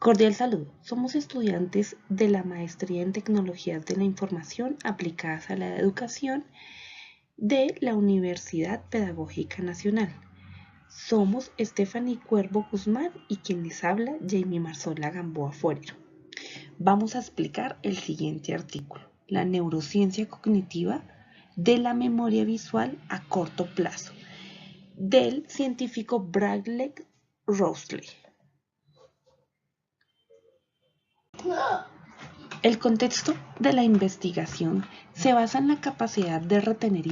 Cordial saludo. Somos estudiantes de la Maestría en Tecnologías de la Información aplicadas a la educación de la Universidad Pedagógica Nacional. Somos Stephanie Cuervo Guzmán y quien les habla, Jamie Marzola Gamboa Forero. Vamos a explicar el siguiente artículo: la neurociencia cognitiva de la memoria visual a corto plazo, del científico Bradley Rowley. El contexto de la investigación se basa en la capacidad de retener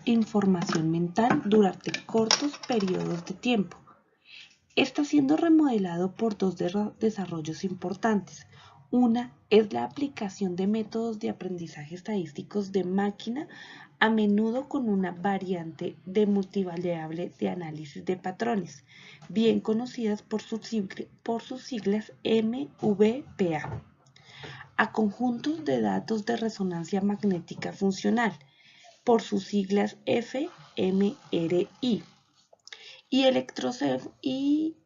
información mental durante cortos periodos de tiempo. Está siendo remodelado por dos desarrollos importantes. Una es la aplicación de métodos de aprendizaje estadísticos de máquina, a menudo con una variante de multivariable de análisis de patrones, bien conocidas por sus siglas MVPA, a conjuntos de datos de resonancia magnética funcional, por sus siglas fMRI,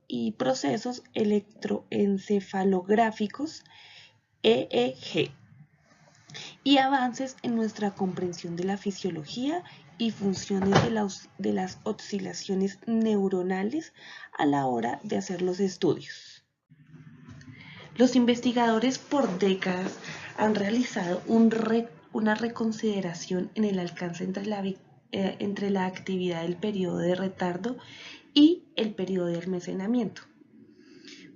y procesos electroencefalográficos EEG, y avances en nuestra comprensión de la fisiología y funciones de las oscilaciones neuronales a la hora de hacer los estudios. Los investigadores por décadas han realizado una reconsideración en el alcance entre la actividad del periodo de retardo y el periodo de almacenamiento.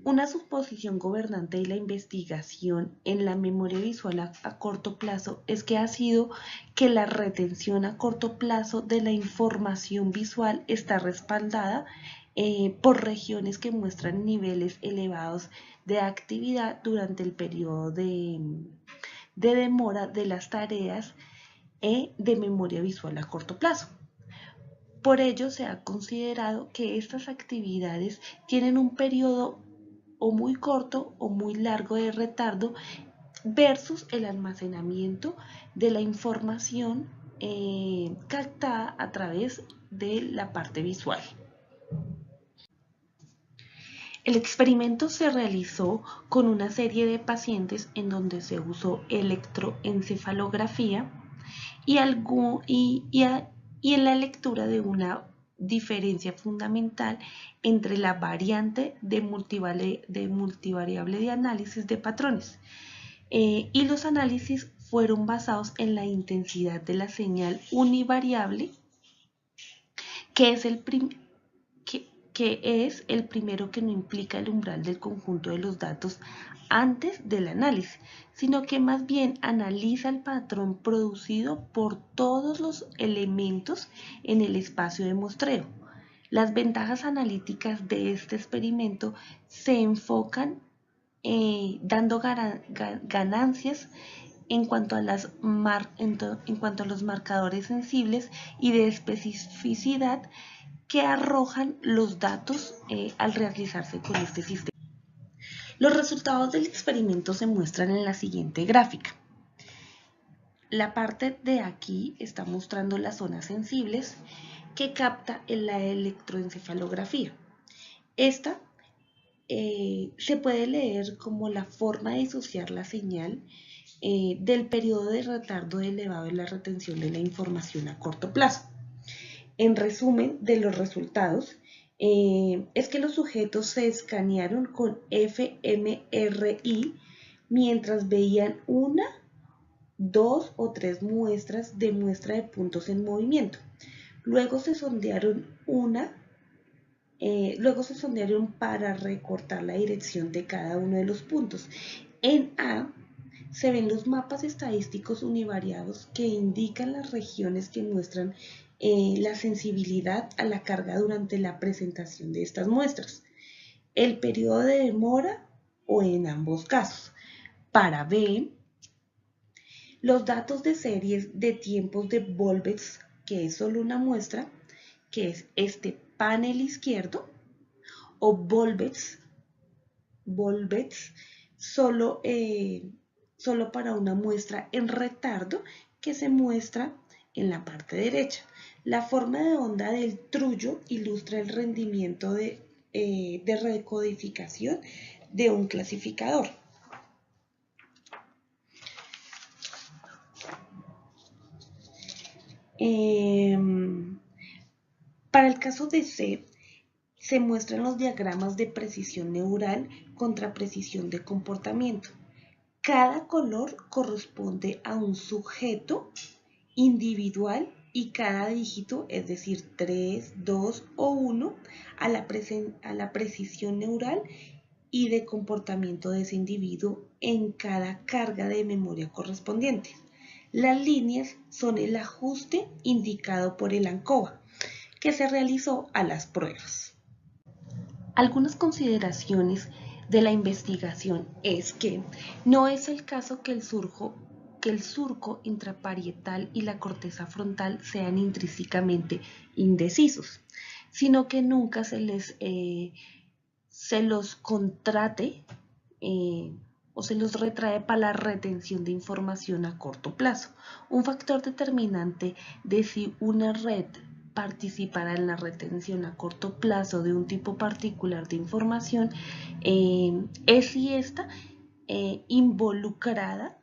Una suposición gobernante de la investigación en la memoria visual a corto plazo es que ha sido que la retención a corto plazo de la información visual está respaldada por regiones que muestran niveles elevados de actividad durante el periodo de demora de las tareas de memoria visual a corto plazo. Por ello, se ha considerado que estas actividades tienen un periodo o muy corto o muy largo de retardo versus el almacenamiento de la información captada a través de la parte visual. El experimento se realizó con una serie de pacientes en donde se usó electroencefalografía y en la lectura de una diferencia fundamental entre la variante de multivariable de análisis de patrones, y los análisis fueron basados en la intensidad de la señal univariable, que es el primero que no implica el umbral del conjunto de los datos antes del análisis, sino que más bien analiza el patrón producido por todos los elementos en el espacio de muestreo. Las ventajas analíticas de este experimento se enfocan dando ganancias en cuanto a los marcadores sensibles y de especificidad que arrojan los datos al realizarse con este sistema. Los resultados del experimento se muestran en la siguiente gráfica. La parte de aquí está mostrando las zonas sensibles que capta en la electroencefalografía. Esta se puede leer como la forma de disociar la señal del periodo de retardo elevado en la retención de la información a corto plazo. En resumen de los resultados, es que los sujetos se escanearon con fMRI mientras veían una, 2 o 3 muestras de muestra de puntos en movimiento. Luego se sondearon para recortar la dirección de cada uno de los puntos. En A se ven los mapas estadísticos univariados que indican las regiones que muestran la sensibilidad a la carga durante la presentación de estas muestras, el periodo de demora o en ambos casos. Para B, los datos de series de tiempos de Volbets, que es solo una muestra, que es este panel izquierdo, o Volbets solo para una muestra en retardo que se muestra en la parte derecha. La forma de onda del trullo ilustra el rendimiento de recodificación de un clasificador. Para el caso de C, se muestran los diagramas de precisión neural contra precisión de comportamiento. Cada color corresponde a un sujeto individual y cada dígito, es decir, 3, 2 o 1, a la precisión neural y de comportamiento de ese individuo en cada carga de memoria correspondiente. Las líneas son el ajuste indicado por el ANCOVA que se realizó a las pruebas. Algunas consideraciones de la investigación es que no es el caso que el surco intraparietal y la corteza frontal sean intrínsecamente indecisos, sino que nunca se los contrate o se los retrae para la retención de información a corto plazo. Un factor determinante de si una red participará en la retención a corto plazo de un tipo particular de información es si está involucrada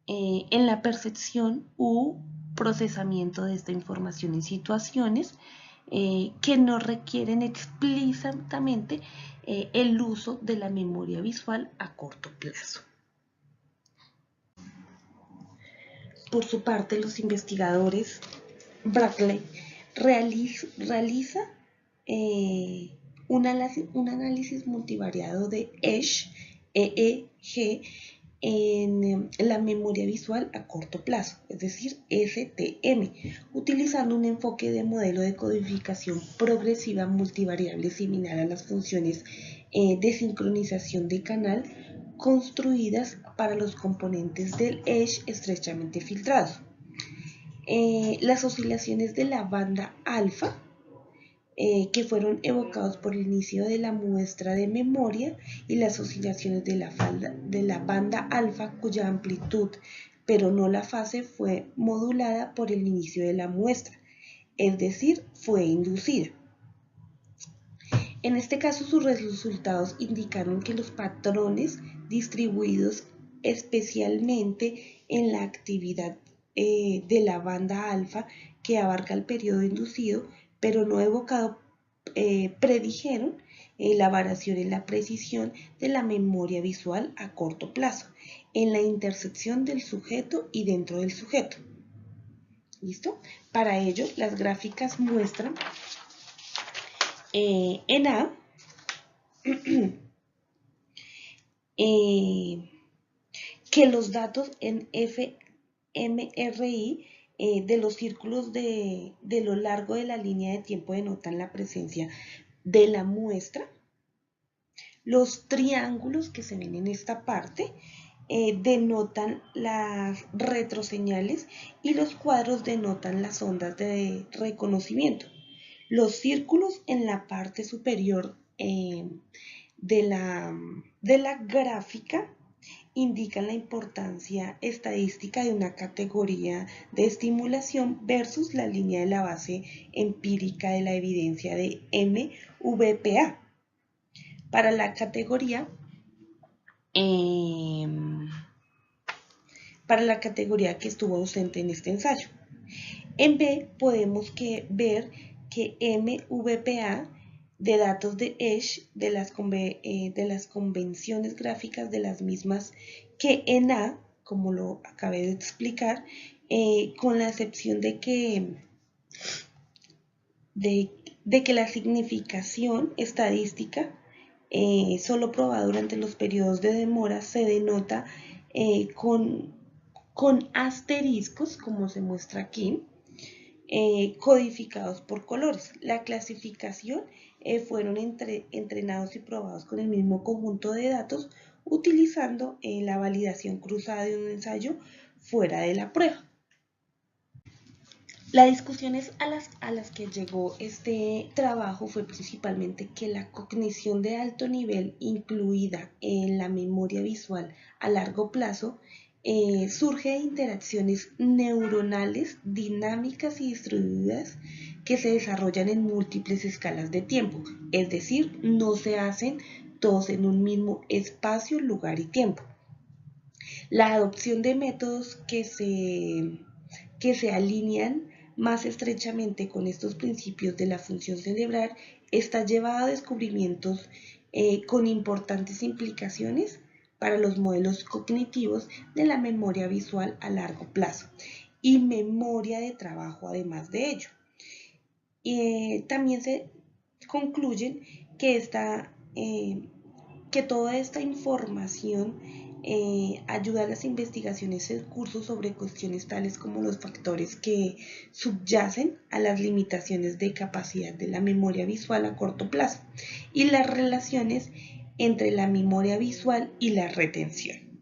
en la percepción u procesamiento de esta información en situaciones que no requieren explícitamente el uso de la memoria visual a corto plazo. Por su parte, los investigadores Brackley realiza un análisis multivariado de EEG en la memoria visual a corto plazo, es decir, STM, utilizando un enfoque de modelo de codificación progresiva multivariable similar a las funciones de sincronización de canal construidas para los componentes del Edge estrechamente filtrados. Las oscilaciones de la banda alfa que fueron evocados por el inicio de la muestra de memoria y las oscilaciones de la banda alfa cuya amplitud pero no la fase fue modulada por el inicio de la muestra, es decir, fue inducida. En este caso sus resultados indicaron que los patrones distribuidos especialmente en la actividad de la banda alfa que abarca el periodo inducido pero no evocado predijeron la variación en la precisión de la memoria visual a corto plazo en la intersección del sujeto y dentro del sujeto. ¿Listo? Para ello, las gráficas muestran en A que los datos en fMRI de los círculos de lo largo de la línea de tiempo denotan la presencia de la muestra. Los triángulos que se ven en esta parte denotan las retroseñales y los cuadros denotan las ondas de reconocimiento. Los círculos en la parte superior de la gráfica indican la importancia estadística de una categoría de estimulación versus la línea de la base empírica de la evidencia de MVPA. Para la categoría que estuvo ausente en este ensayo. En B podemos ver que MVPA de datos de Edge de las convenciones gráficas de las mismas que en A, como lo acabé de explicar, con la excepción de que la significación estadística solo probada durante los periodos de demora se denota con asteriscos, como se muestra aquí, codificados por colores. La clasificación fueron entrenados y probados con el mismo conjunto de datos utilizando la validación cruzada de un ensayo fuera de la prueba. Las discusiones a las que llegó este trabajo fue principalmente que la cognición de alto nivel incluida en la memoria visual a largo plazo surge de interacciones neuronales dinámicas y distribuidas que se desarrollan en múltiples escalas de tiempo, es decir, no se hacen todos en un mismo espacio, lugar y tiempo. La adopción de métodos que se alinean más estrechamente con estos principios de la función cerebral está llevada a descubrimientos con importantes implicaciones para los modelos cognitivos de la memoria visual a largo plazo y memoria de trabajo además de ello. También se concluyen que toda esta información ayuda a las investigaciones en curso sobre cuestiones tales como los factores que subyacen a las limitaciones de capacidad de la memoria visual a corto plazo y las relaciones entre la memoria visual y la retención.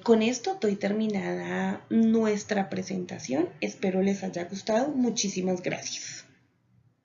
Con esto doy terminada nuestra presentación. Espero les haya gustado. Muchísimas gracias.